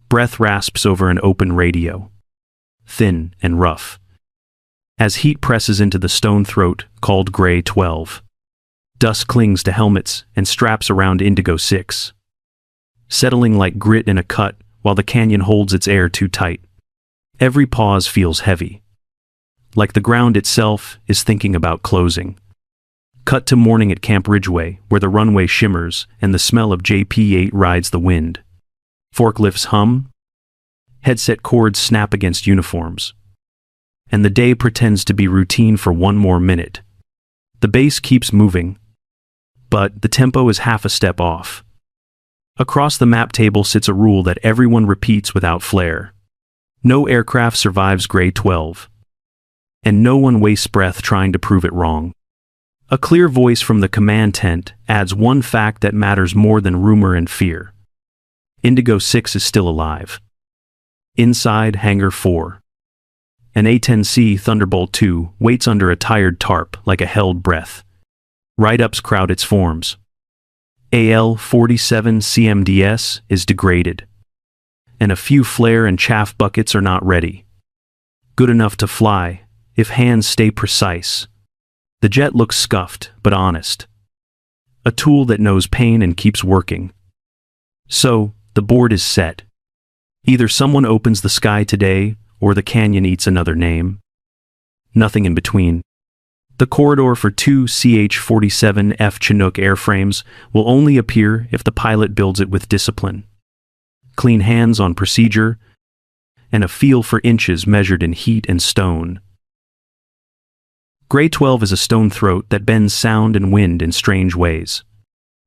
Breath rasps over an open radio, thin and rough, as heat presses into the stone throat called Gray 12. Dust clings to helmets and straps around Indigo 6, settling like grit in a cut while the canyon holds its air too tight. Every pause feels heavy, like the ground itself is thinking about closing. Cut to morning at Camp Ridgeway, where the runway shimmers and the smell of JP-8 rides the wind. Forklifts hum, headset cords snap against uniforms, and the day pretends to be routine for one more minute. The base keeps moving, but the tempo is half a step off. Across the map table sits a rule that everyone repeats without flair. No aircraft survives Gray 12, and no one wastes breath trying to prove it wrong. A clear voice from the command tent adds one fact that matters more than rumor and fear. Indigo 6 is still alive. Inside Hangar 4, an A-10C Thunderbolt 2 waits under a tired tarp like a held breath. Write-ups crowd its forms. AL-47 CMDS is degraded, and a few flare and chaff buckets are not ready. Good enough to fly, if hands stay precise. The jet looks scuffed, but honest. A tool that knows pain and keeps working. So, the board is set. Either someone opens the sky today, or the canyon eats another name. Nothing in between. The corridor for two CH-47F Chinook airframes will only appear if the pilot builds it with discipline. Clean hands on procedure, and a feel for inches measured in heat and stone. Gray 12 is a stone throat that bends sound and wind in strange ways.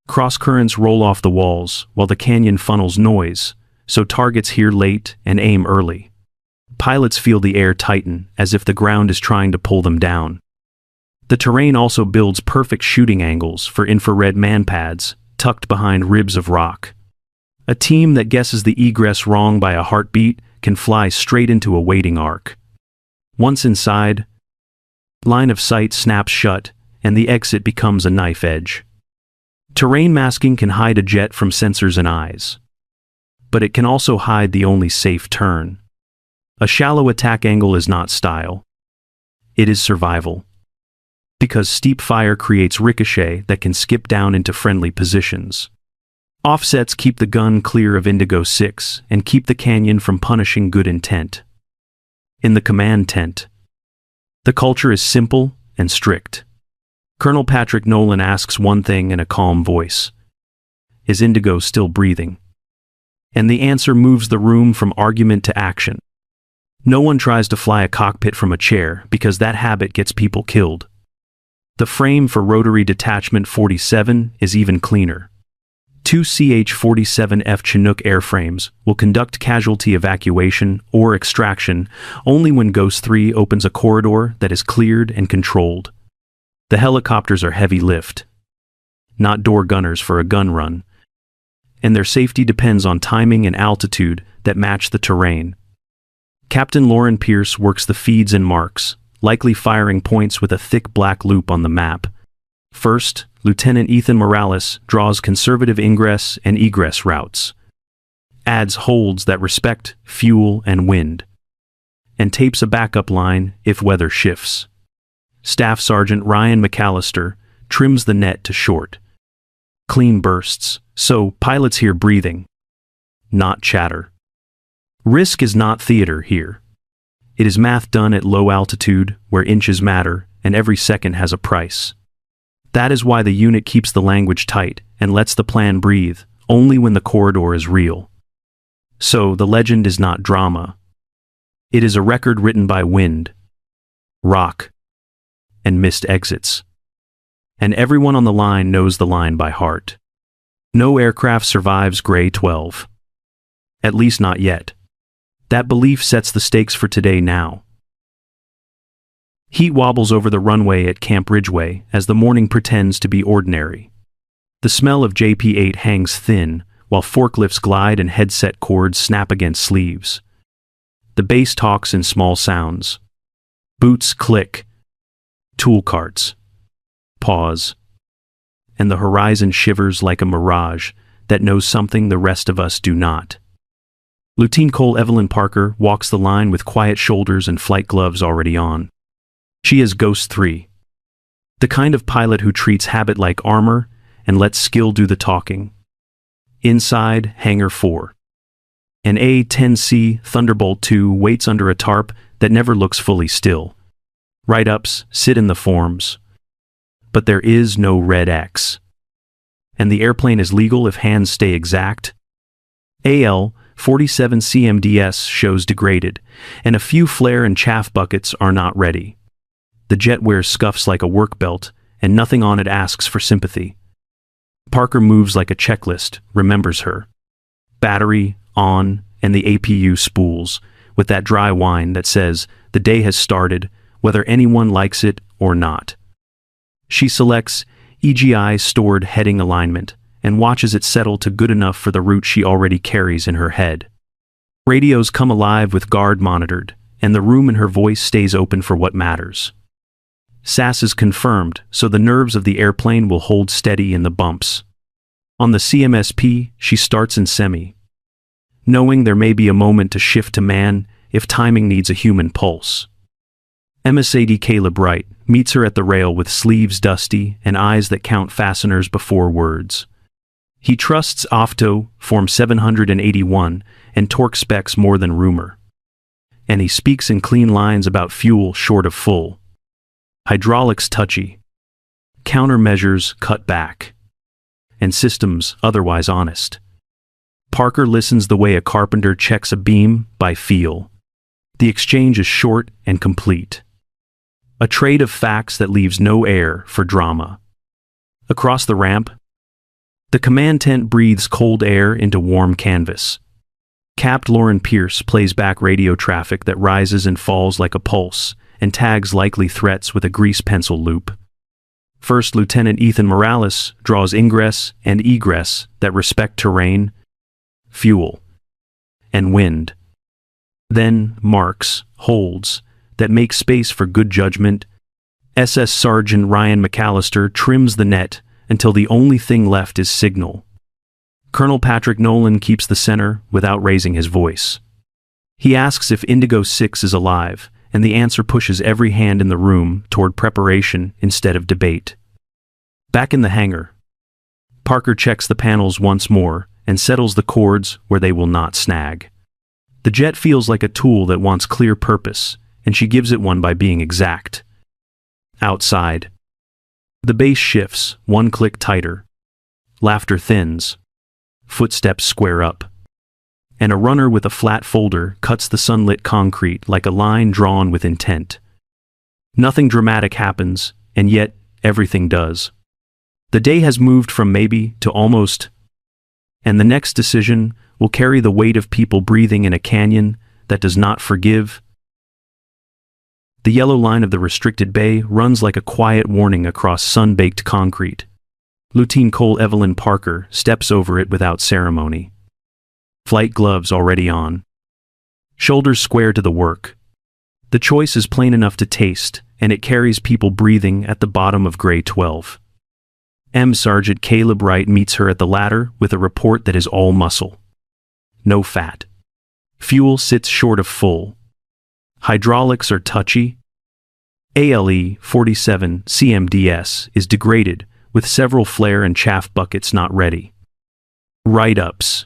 Cross-currents roll off the walls while the canyon funnels noise, so targets hear late and aim early. Pilots feel the air tighten as if the ground is trying to pull them down. The terrain also builds perfect shooting angles for infrared manpads tucked behind ribs of rock. A team that guesses the egress wrong by a heartbeat can fly straight into a waiting arc. Once inside, line of sight snaps shut and the exit becomes a knife edge. Terrain masking can hide a jet from sensors and eyes, but it can also hide the only safe turn. A shallow attack angle is not style. It is survival. Because steep fire creates ricochet that can skip down into friendly positions. Offsets keep the gun clear of Indigo 6 and keep the canyon from punishing good intent. In the command tent, the culture is simple and strict. Colonel Patrick Nolan asks one thing in a calm voice. Is Indigo still breathing? And the answer moves the room from argument to action. No one tries to fly a cockpit from a chair because that habit gets people killed. The frame for Rotary Detachment 47 is even cleaner. Two CH-47F Chinook airframes will conduct casualty evacuation or extraction only when Ghost 3 opens a corridor that is cleared and controlled. The helicopters are heavy lift, not door gunners for a gun run, and their safety depends on timing and altitude that match the terrain. Captain Lauren Pierce works the feeds and marks, likely firing points with a thick black loop on the map. First, Lieutenant Ethan Morales draws conservative ingress and egress routes, adds holds that respect fuel and wind, and tapes a backup line if weather shifts. Staff Sergeant Ryan McAllister trims the net to short. Clean bursts, so pilots hear breathing, not chatter. Risk is not theater here. It is math done at low altitude, where inches matter, and every second has a price. That is why the unit keeps the language tight and lets the plan breathe, only when the corridor is real. So, the legend is not drama. It is a record written by wind, rock, and missed exits. And everyone on the line knows the line by heart. No aircraft survives Gray 12. At least not yet. That belief sets the stakes for today now. Heat wobbles over the runway at Camp Ridgeway as the morning pretends to be ordinary. The smell of JP-8 hangs thin, while forklifts glide and headset cords snap against sleeves. The base talks in small sounds. Boots click. Tool carts. Pause. And the horizon shivers like a mirage that knows something the rest of us do not. Lieutenant Cole Evelyn Parker walks the line with quiet shoulders and flight gloves already on. She is Ghost 3. The kind of pilot who treats habit like armor and lets skill do the talking. Inside, Hangar 4. An A-10C Thunderbolt II waits under a tarp that never looks fully still. Write-ups sit in the forms. But there is no red X. And the airplane is legal if hands stay exact. AL-47 CMDS shows degraded, and a few flare and chaff buckets are not ready. The jet wears scuffs like a work belt, and nothing on it asks for sympathy. Parker moves like a checklist, remembers her. Battery, on, and the APU spools, with that dry whine that says the day has started, whether anyone likes it or not. She selects EGI stored heading alignment, and watches it settle to good enough for the route she already carries in her head. Radios come alive with guard monitored, and the room in her voice stays open for what matters. SAS is confirmed, so the nerves of the airplane will hold steady in the bumps. On the CMSP, she starts in semi, knowing there may be a moment to shift to man if timing needs a human pulse. MSAD Caleb Wright meets her at the rail with sleeves dusty and eyes that count fasteners before words. He trusts OFTO, Form 781, and torque specs more than rumor. And he speaks in clean lines about fuel short of full. Hydraulics touchy. Countermeasures cut back. And systems otherwise honest. Parker listens the way a carpenter checks a beam by feel. The exchange is short and complete. A trade of facts that leaves no air for drama. Across the ramp, the command tent breathes cold air into warm canvas. Capt. Lauren Pierce plays back radio traffic that rises and falls like a pulse, and tags likely threats with a grease pencil loop. First Lieutenant Ethan Morales draws ingress and egress that respect terrain, fuel, and wind. Then marks, holds, that make space for good judgment. SS Sergeant Ryan McAllister trims the net until the only thing left is signal. Colonel Patrick Nolan keeps the center without raising his voice. He asks if Indigo 6 is alive, and the answer pushes every hand in the room toward preparation instead of debate. Back in the hangar, Parker checks the panels once more and settles the chords where they will not snag. The jet feels like a tool that wants clear purpose, and she gives it one by being exact. Outside, the base shifts one click tighter. Laughter thins. Footsteps square up. And a runner with a flat folder cuts the sunlit concrete like a line drawn with intent. Nothing dramatic happens, and yet everything does. The day has moved from maybe to almost, and the next decision will carry the weight of people breathing in a canyon that does not forgive. The yellow line of the restricted bay runs like a quiet warning across sun-baked concrete. Lieutenant Cole Evelyn Parker steps over it without ceremony. Flight gloves already on. Shoulders square to the work. The choice is plain enough to taste, and it carries people breathing at the bottom of Gray 12. Sergeant Caleb Wright meets her at the ladder with a report that is all muscle. No fat. Fuel sits short of full. Hydraulics are touchy. ALE-47 CMDS is degraded, with several flare and chaff buckets not ready. Write-ups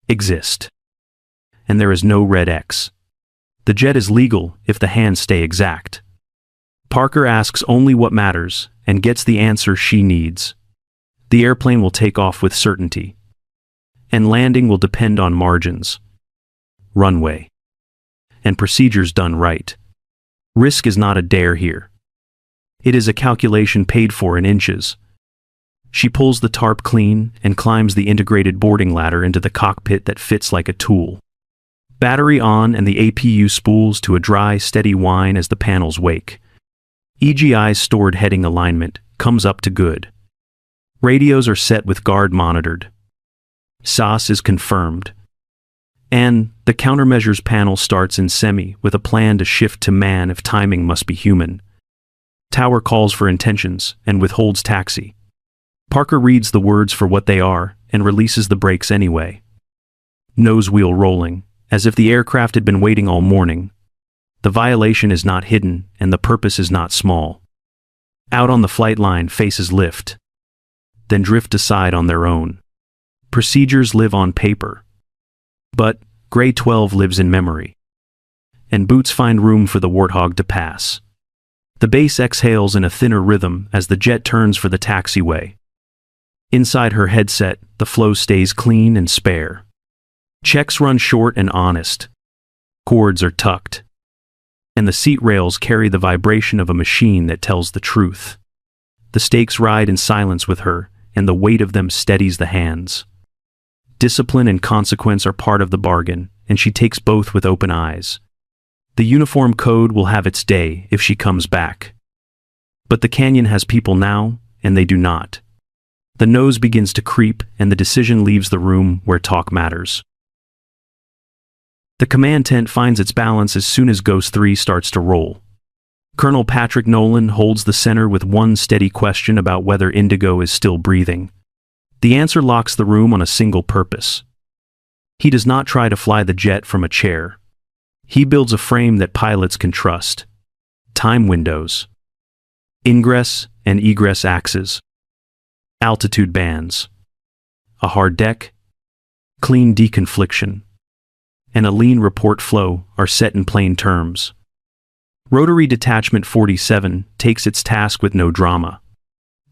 exist. And there is no red X. The jet is legal if the hands stay exact. Parker asks only what matters and gets the answer she needs. The airplane will take off with certainty. And landing will depend on margins. Runway. And procedures done right. Risk is not a dare here. It is a calculation paid for in inches. She pulls the tarp clean and climbs the integrated boarding ladder into the cockpit that fits like a tool. Battery on and the APU spools to a dry, steady whine as the panels wake. EGI's stored heading alignment comes up to good. Radios are set with guard monitored. SAS is confirmed. And the countermeasures panel starts in semi with a plan to shift to man if timing must be human. Tower calls for intentions and withholds taxi. Parker reads the words for what they are and releases the brakes anyway. Nose wheel rolling, as if the aircraft had been waiting all morning. The violation is not hidden, and the purpose is not small. Out on the flight line, faces lift, then drift aside on their own. Procedures live on paper, but Gray 12 lives in memory. And boots find room for the warthog to pass. The base exhales in a thinner rhythm as the jet turns for the taxiway. Inside her headset, the flow stays clean and spare. Checks run short and honest. Cords are tucked. And the seat rails carry the vibration of a machine that tells the truth. The stakes ride in silence with her, and the weight of them steadies the hands. Discipline and consequence are part of the bargain, and she takes both with open eyes. The uniform code will have its day if she comes back. But the canyon has people now, and they do not. The nose begins to creep, and the decision leaves the room where talk matters. The command tent finds its balance as soon as Ghost 3 starts to roll. Colonel Patrick Nolan holds the center with one steady question about whether Indigo is still breathing. The answer locks the room on a single purpose. He does not try to fly the jet from a chair. He builds a frame that pilots can trust. Time windows. Ingress and egress axes. Altitude bands. A hard deck. Clean deconfliction. And a lean report flow are set in plain terms. Rotary Detachment 47 takes its task with no drama.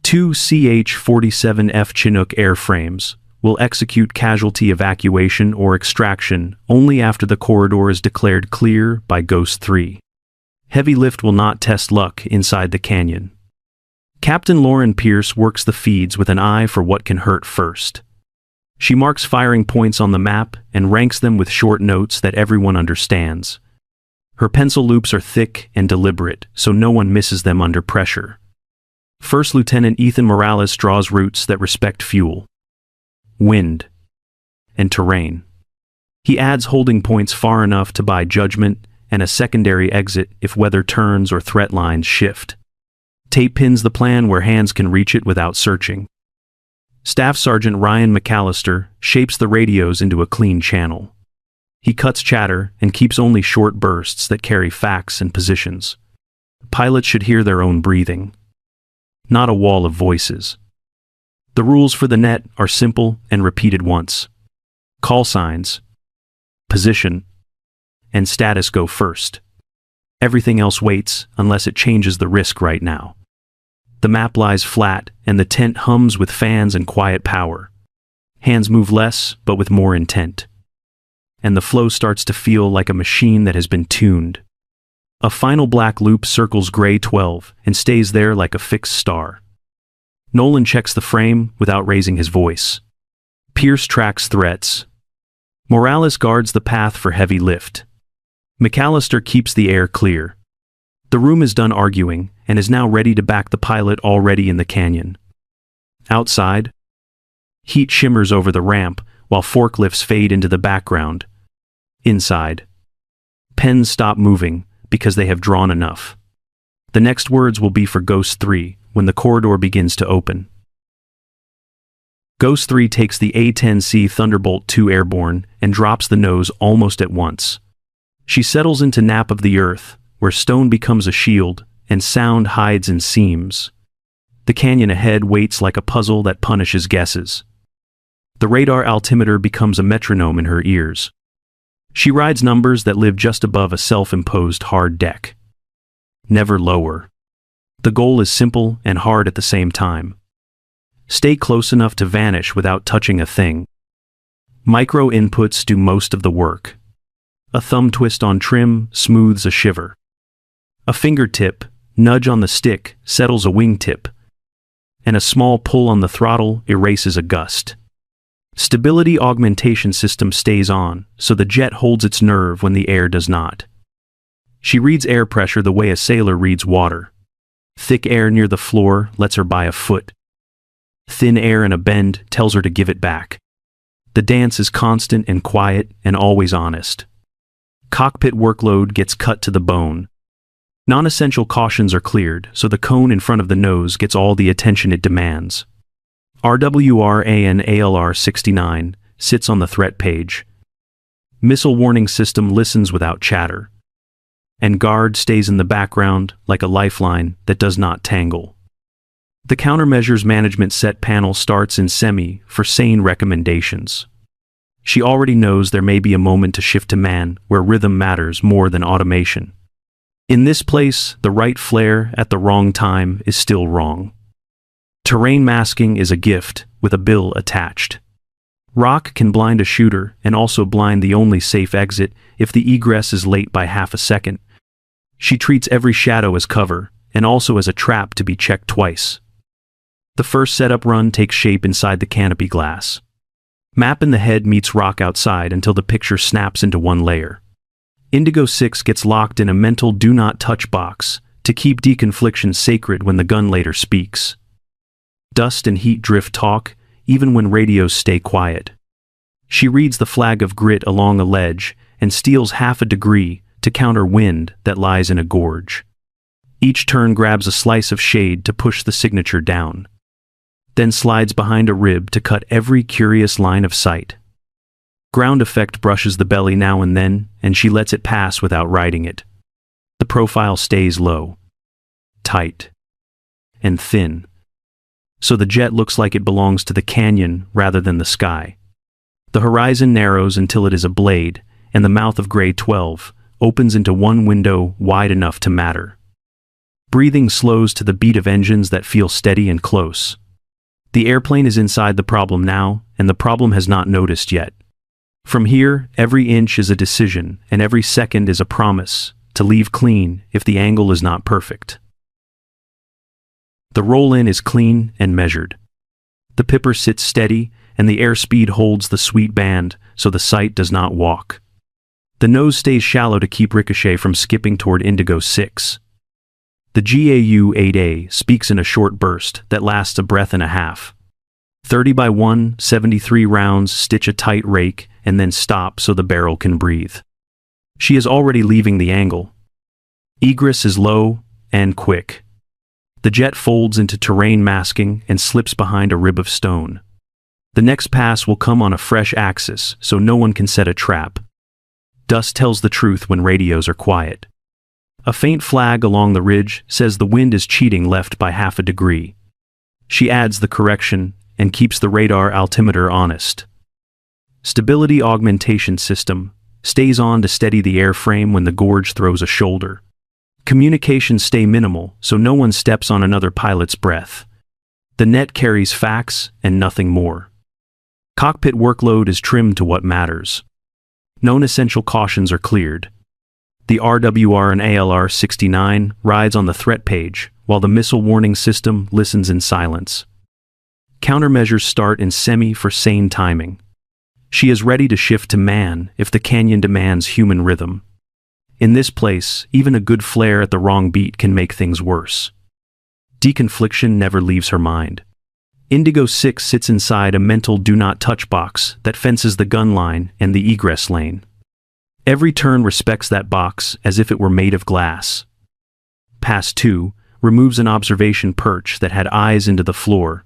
2 CH-47F Chinook airframes will execute casualty evacuation or extraction only after the corridor is declared clear by Ghost 3. Heavy lift will not test luck inside the canyon. Captain Lauren Pierce works the feeds with an eye for what can hurt first. She marks firing points on the map and ranks them with short notes that everyone understands. Her pencil loops are thick and deliberate, so no one misses them under pressure. First Lieutenant Ethan Morales draws routes that respect fuel, wind, and terrain. He adds holding points far enough to buy judgment and a secondary exit if weather turns or threat lines shift. Tape pins the plan where hands can reach it without searching. Staff Sergeant Ryan McAllister shapes the radios into a clean channel. He cuts chatter and keeps only short bursts that carry facts and positions. Pilots should hear their own breathing, not a wall of voices. The rules for the net are simple and repeated once. Call signs, position, and status go first. Everything else waits unless it changes the risk right now. The map lies flat, and the tent hums with fans and quiet power. Hands move less, but with more intent. And the flow starts to feel like a machine that has been tuned. A final black loop circles Gray 12 and stays there like a fixed star. Nolan checks the frame without raising his voice. Pierce tracks threats. Morales guards the path for heavy lift. McAllister keeps the air clear. The room is done arguing and is now ready to back the pilot already in the canyon. Outside, heat shimmers over the ramp while forklifts fade into the background. Inside, pens stop moving because they have drawn enough. The next words will be for Ghost 3 when the corridor begins to open. Ghost 3 takes the A-10C Thunderbolt 2 airborne and drops the nose almost at once. She settles into nap of the earth, where stone becomes a shield and sound hides in seams. The canyon ahead waits like a puzzle that punishes guesses. The radar altimeter becomes a metronome in her ears. She rides numbers that live just above a self-imposed hard deck. Never lower. The goal is simple and hard at the same time. Stay close enough to vanish without touching a thing. Micro inputs do most of the work. A thumb twist on trim smooths a shiver. A fingertip, nudge on the stick, settles a wingtip. And a small pull on the throttle erases a gust. Stability augmentation system stays on, so the jet holds its nerve when the air does not. She reads air pressure the way a sailor reads water. Thick air near the floor lets her by a foot. Thin air in a bend tells her to give it back. The dance is constant and quiet and always honest. Cockpit workload gets cut to the bone. Non-essential cautions are cleared, so the cone in front of the nose gets all the attention it demands. RWRANALR 69 sits on the threat page. Missile warning system listens without chatter. And guard stays in the background like a lifeline that does not tangle. The countermeasures management set panel starts in semi for sane recommendations. She already knows there may be a moment to shift to man where rhythm matters more than automation. In this place, the right flare at the wrong time is still wrong. Terrain masking is a gift with a bill attached. Rock can blind a shooter and also blind the only safe exit if the egress is late by half a second. She treats every shadow as cover and also as a trap to be checked twice. The first setup run takes shape inside the canopy glass. Map in the head meets rock outside until the picture snaps into one layer. Indigo 6 gets locked in a mental do not touch box to keep deconfliction sacred when the gun later speaks. Dust and heat drift talk, even when radios stay quiet. She reads the flag of grit along a ledge and steals half a degree to counter wind that lies in a gorge. Each turn grabs a slice of shade to push the signature down, then slides behind a rib to cut every curious line of sight. Ground effect brushes the belly now and then, and she lets it pass without riding it. The profile stays low, tight, and thin, so the jet looks like it belongs to the canyon rather than the sky. The horizon narrows until it is a blade, and the mouth of Gray 12 opens into one window wide enough to matter. Breathing slows to the beat of engines that feel steady and close. The airplane is inside the problem now, and the problem has not noticed yet. From here, every inch is a decision, and every second is a promise to leave clean if the angle is not perfect. The roll-in is clean and measured. The pipper sits steady, and the airspeed holds the sweet band so the sight does not walk. The nose stays shallow to keep ricochet from skipping toward Indigo 6. The GAU-8A speaks in a short burst that lasts a breath and a half. 30x1, 73 rounds stitch a tight rake and then stop so the barrel can breathe. She is already leaving the angle. Egress is low and quick. The jet folds into terrain masking and slips behind a rib of stone. The next pass will come on a fresh axis so no one can set a trap. Dust tells the truth when radios are quiet. A faint flag along the ridge says the wind is cheating left by half a degree. She adds the correction and keeps the radar altimeter honest. Stability augmentation system stays on to steady the airframe when the gorge throws a shoulder. Communications stay minimal so no one steps on another pilot's breath. The net carries facts and nothing more. Cockpit workload is trimmed to what matters. Known essential cautions are cleared. The RWR and ALR-69 rides on the threat page, while the missile warning system listens in silence. Countermeasures start in semi for sane timing. She is ready to shift to man if the canyon demands human rhythm. In this place, even a good flare at the wrong beat can make things worse. Deconfliction never leaves her mind. Indigo 6 sits inside a mental do-not-touch box that fences the gun line and the egress lane. Every turn respects that box as if it were made of glass. Pass 2 removes an observation perch that had eyes into the floor.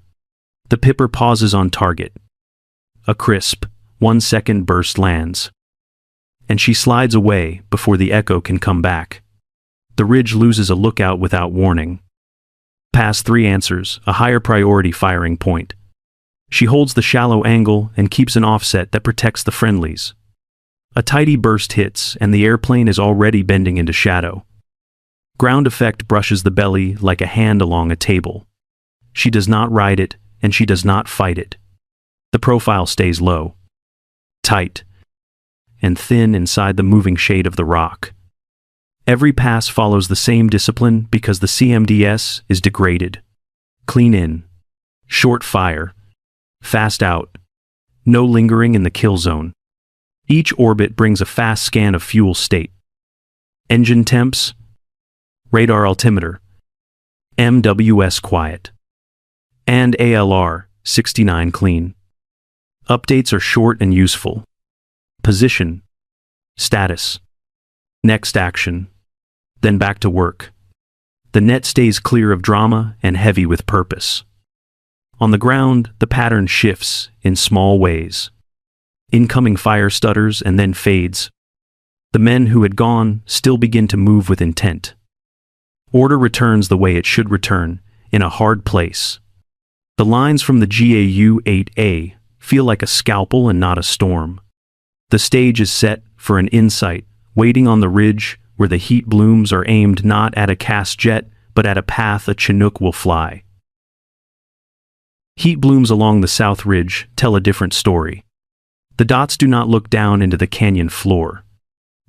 The pipper pauses on target. A crisp, 1-second burst lands. And she slides away before the echo can come back. The ridge loses a lookout without warning. Pass 3 answers a higher priority firing point. She holds the shallow angle and keeps an offset that protects the friendlies. A tidy burst hits, and the airplane is already bending into shadow. Ground effect brushes the belly like a hand along a table. She does not ride it, and she does not fight it. The profile stays low, tight, and thin inside the moving shade of the rock. Every pass follows the same discipline because the CMDS is degraded. Clean in, short fire, fast out, no lingering in the kill zone. Each orbit brings a fast scan of fuel state. Engine temps, radar altimeter, MWS quiet, and ALR-69 clean. Updates are short and useful. Position, status, next action, then back to work. The net stays clear of drama and heavy with purpose. On the ground, the pattern shifts in small ways. Incoming fire stutters and then fades. The men who had gone still begin to move with intent. Order returns the way it should return, in a hard place. The lines from the GAU-8A feel like a scalpel and not a storm. The stage is set for an insight, waiting on the ridge where the heat blooms are aimed not at a cast jet, but at a path a Chinook will fly. Heat blooms along the south ridge tell a different story. The dots do not look down into the canyon floor.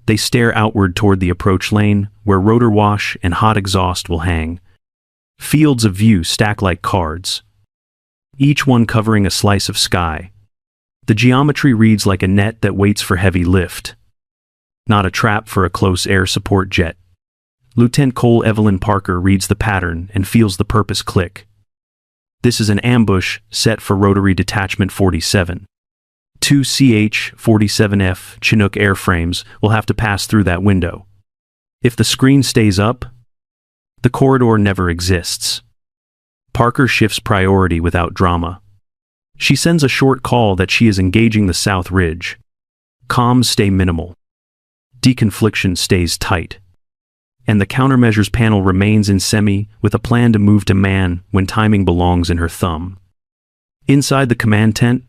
They stare outward toward the approach lane, where rotor wash and hot exhaust will hang. Fields of view stack like cards, each one covering a slice of sky. The geometry reads like a net that waits for heavy lift, not a trap for a close air support jet. Lieutenant Cole Evelyn Parker reads the pattern and feels the purpose click. This is an ambush set for Rotary Detachment 47. Two CH-47F Chinook airframes will have to pass through that window. If the screen stays up, the corridor never exists. Parker shifts priority without drama. She sends a short call that she is engaging the South Ridge. Comms stay minimal. Deconfliction stays tight. And the countermeasures panel remains in semi with a plan to move to man when timing belongs in her thumb. Inside the command tent,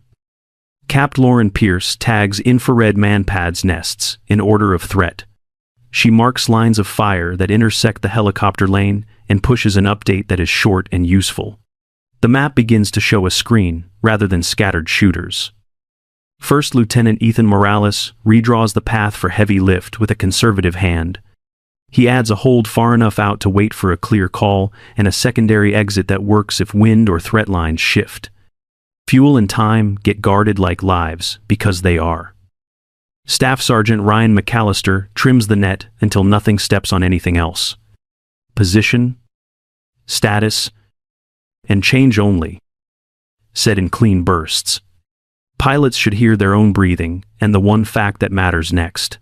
Capt. Lauren Pierce tags infrared manpads nests in order of threat. She marks lines of fire that intersect the helicopter lane and pushes an update that is short and useful. The map begins to show a screen rather than scattered shooters. First Lieutenant Ethan Morales redraws the path for heavy lift with a conservative hand. He adds a hold far enough out to wait for a clear call and a secondary exit that works if wind or threat lines shift. Fuel and time get guarded like lives, because they are. Staff Sergeant Ryan McAllister trims the net until nothing steps on anything else. Position, status, and change only, said in clean bursts. Pilots should hear their own breathing and the one fact that matters next.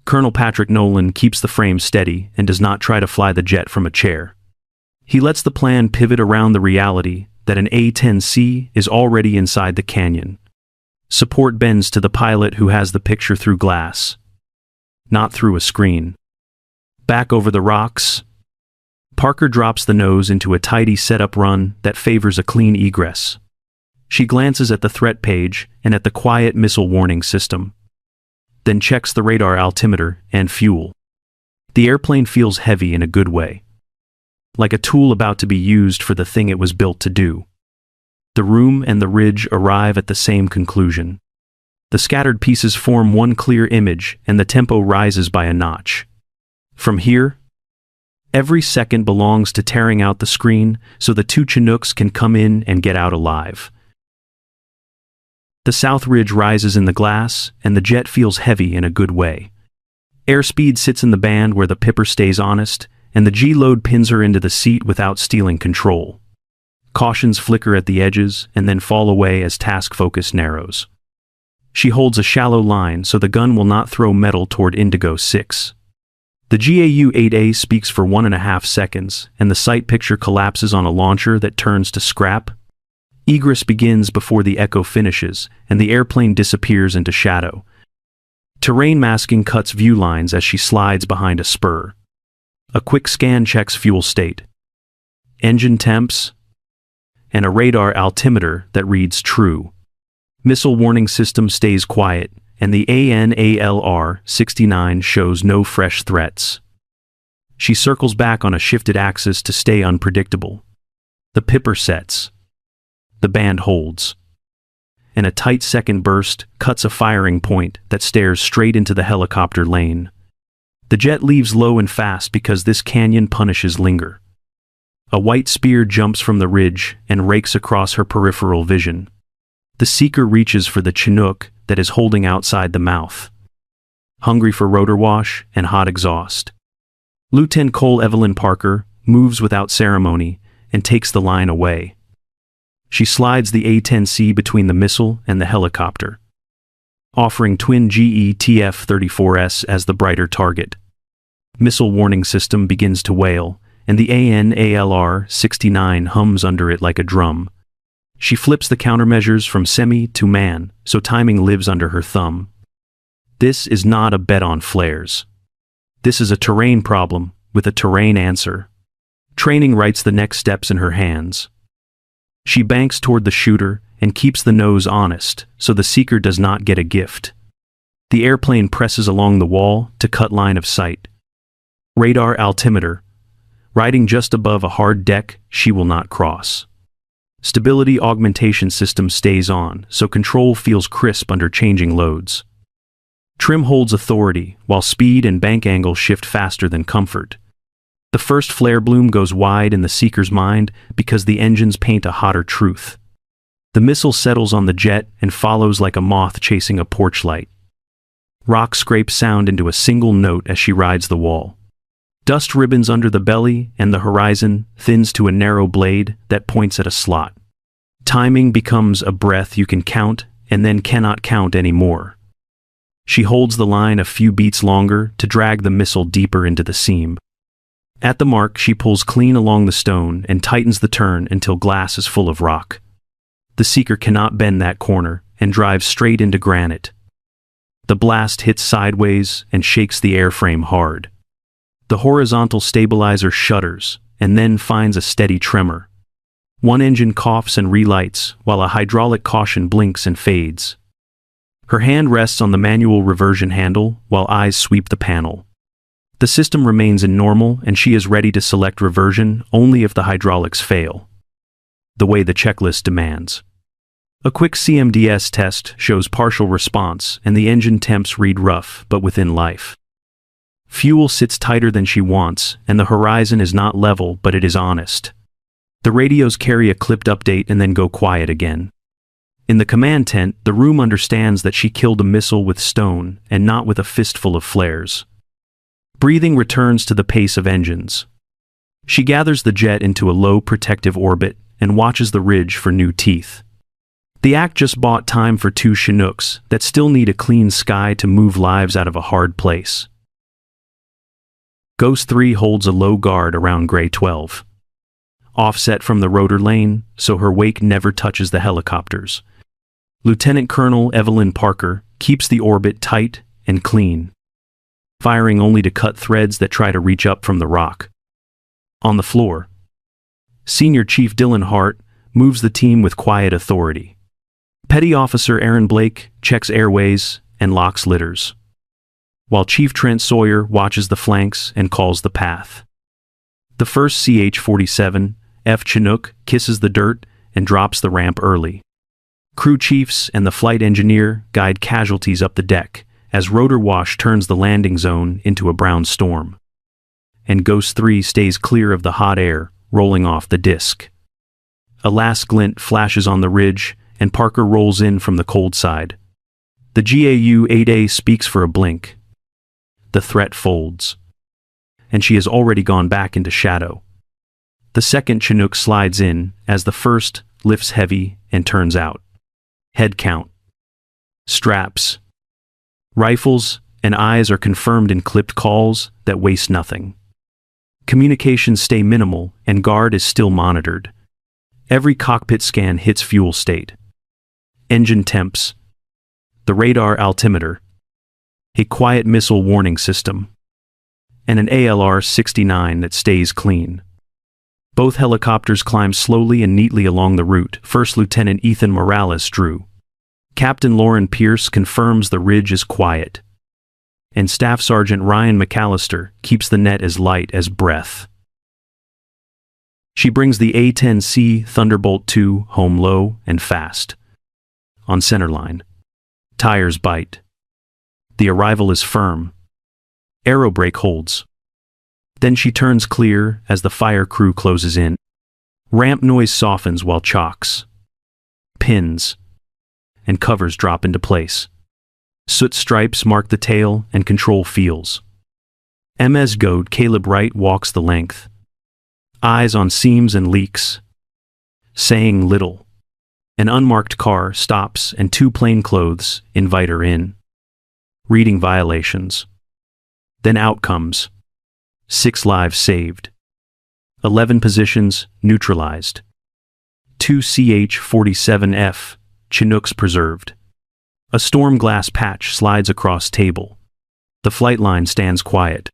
Colonel Patrick Nolan keeps the frame steady and does not try to fly the jet from a chair. He lets the plan pivot around the reality that an A-10C is already inside the canyon. Support bends to the pilot who has the picture through glass, not through a screen. Back over the rocks, Parker drops the nose into a tidy setup run that favors a clean egress. She glances at the threat page and at the quiet missile warning system, then checks the radar altimeter and fuel. The airplane feels heavy in a good way, like a tool about to be used for the thing it was built to do. The room and the ridge arrive at the same conclusion. The scattered pieces form one clear image and the tempo rises by a notch. From here, every second belongs to tearing out the screen so the two Chinooks can come in and get out alive. The south ridge rises in the glass and the jet feels heavy in a good way. Airspeed sits in the band where the pipper stays honest, and the G-load pins her into the seat without stealing control. Cautions flicker at the edges and then fall away as task focus narrows. She holds a shallow line so the gun will not throw metal toward Indigo 6. The GAU-8A speaks for 1.5 seconds, and the sight picture collapses on a launcher that turns to scrap. Egress begins before the echo finishes, and the airplane disappears into shadow. Terrain masking cuts view lines as she slides behind a spur. A quick scan checks fuel state, engine temps, and a radar altimeter that reads true. Missile warning system stays quiet, and the ANALR-69 shows no fresh threats. She circles back on a shifted axis to stay unpredictable. The pipper sets. The band holds. And a tight second burst cuts a firing point that stares straight into the helicopter lane. The jet leaves low and fast because this canyon punishes linger. A white spear jumps from the ridge and rakes across her peripheral vision. The seeker reaches for the Chinook that is holding outside the mouth, hungry for rotor wash and hot exhaust. Lieutenant Cole Evelyn Parker moves without ceremony and takes the line away. She slides the A-10C between the missile and the helicopter, offering twin GETF-34S as the brighter target. Missile warning system begins to wail, and the ANALR-69 hums under it like a drum. She flips the countermeasures from semi to man, so timing lives under her thumb. This is not a bet on flares. This is a terrain problem with a terrain answer. Training writes the next steps in her hands. She banks toward the shooter and keeps the nose honest, so the seeker does not get a gift. The airplane presses along the wall to cut line of sight. Radar altimeter. Riding just above a hard deck, she will not cross. Stability augmentation system stays on, so control feels crisp under changing loads. Trim holds authority, while speed and bank angle shift faster than comfort. The first flare bloom goes wide in the seeker's mind because the engines paint a hotter truth. The missile settles on the jet and follows like a moth chasing a porch light. Rock scrapes sound into a single note as she rides the wall. Dust ribbons under the belly, and the horizon thins to a narrow blade that points at a slot. Timing becomes a breath you can count and then cannot count anymore. She holds the line a few beats longer to drag the missile deeper into the seam. At the mark, she pulls clean along the stone and tightens the turn until glass is full of rock. The seeker cannot bend that corner and drives straight into granite. The blast hits sideways and shakes the airframe hard. The horizontal stabilizer shudders and then finds a steady tremor. One engine coughs and relights while a hydraulic caution blinks and fades. Her hand rests on the manual reversion handle while eyes sweep the panel. The system remains in normal and she is ready to select reversion only if the hydraulics fail, the way the checklist demands. A quick CMDS test shows partial response and the engine temps read rough but within life. Fuel sits tighter than she wants, and the horizon is not level, but it is honest. The radios carry a clipped update and then go quiet again. In the command tent, the room understands that she killed a missile with stone and not with a fistful of flares. Breathing returns to the pace of engines. She gathers the jet into a low protective orbit and watches the ridge for new teeth. The act just bought time for two Chinooks that still need a clean sky to move lives out of a hard place. Ghost 3 holds a low guard around Gray 12. Offset from the rotor lane, so her wake never touches the helicopters. Lieutenant Colonel Evelyn Parker keeps the orbit tight and clean, firing only to cut threads that try to reach up from the rock. On the floor, Senior Chief Dylan Hart moves the team with quiet authority. Petty Officer Aaron Blake checks airways and locks litters, while Chief Trent Sawyer watches the flanks and calls the path. The first CH-47 F Chinook kisses the dirt and drops the ramp early. Crew chiefs and the flight engineer guide casualties up the deck as rotor wash turns the landing zone into a brown storm. And Ghost 3 stays clear of the hot air rolling off the disc. A last glint flashes on the ridge and Parker rolls in from the cold side. The GAU-8A speaks for a blink. The threat folds, and she has already gone back into shadow. The second Chinook slides in as the first lifts heavy and turns out. Head count, straps, rifles, and eyes are confirmed in clipped calls that waste nothing. Communications stay minimal and guard is still monitored. Every cockpit scan hits fuel state. Engine temps, the radar altimeter, a quiet missile warning system, and an ALR-69 that stays clean. Both helicopters climb slowly and neatly along the route. First Lieutenant Ethan Morales drew. Captain Lauren Pierce confirms the ridge is quiet, and Staff Sergeant Ryan McAllister keeps the net as light as breath. She brings the A-10C Thunderbolt II home low and fast. On centerline. Tires bite. The arrival is firm. Aerobrake holds. Then she turns clear as the fire crew closes in. Ramp noise softens while chocks, pins, and covers drop into place. Soot stripes mark the tail and control feels. MS Goat Caleb Wright walks the length, eyes on seams and leaks, saying little. An unmarked car stops and two plainclothes invite her in. Reading violations. Then outcomes. 6 lives saved. 11 positions neutralized. 2CH-47F, Chinooks preserved. A storm glass patch slides across table. The flight line stands quiet,